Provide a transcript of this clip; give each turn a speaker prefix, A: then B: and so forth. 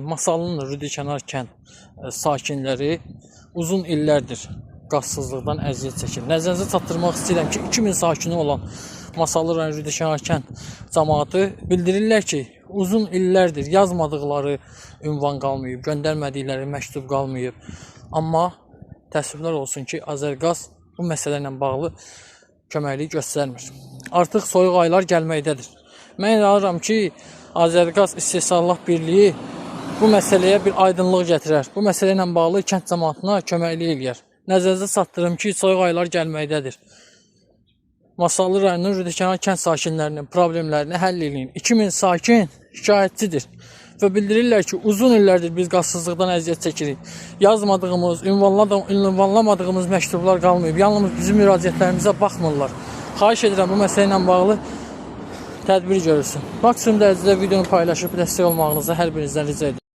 A: Masalının Rüdikenar kənd sakinləri uzun illərdir qazsızlıqdan əziyyət çəkir. Nəzərinizə çatdırmaq istəyirəm ki, 2000 sakini olan Masallı rayon Rüdikenar kənd cəmaatı bildirirlər ki, uzun illərdir yazmadıqları ünvan qalmayıb, göndərmədikləri məktub qalmayıb. Amma təəssüflər olsun ki, Azərqaz bu məsələ ilə bağlı köməklik göstərmir. Artıq soyuq aylar gəlməkdədir. Mən inanıram ki, Azərqaz İstehsallat Birliyi bu məsələyə bir aydınlıq gətirər. Bu məsələ ilə bağlı kənd cəmaatına köməklik eləyər. Nəzərinizə çatdırım ki, soyuq aylar gəlməkdədir. Masallı rayonunun Rüdikenar kənd sakinlərinin problemlərini həll edin. 2000 sakin şikayətçidir və bildirirlər ki, uzun illərdir biz qazsızlıqdan əziyyət çəkirik. Yazmadığımız, ünvanlamadığımız məktublar qalmayıb. Yalnız bizim müraciətlərimizə baxmırlar. Xahiş edirəm bu məsələ ilə bağlı tədbir görülsün. Maksimum dərəcədə videonu paylaşıb dəstək olmağınızı hər birinizdən rica edirəm.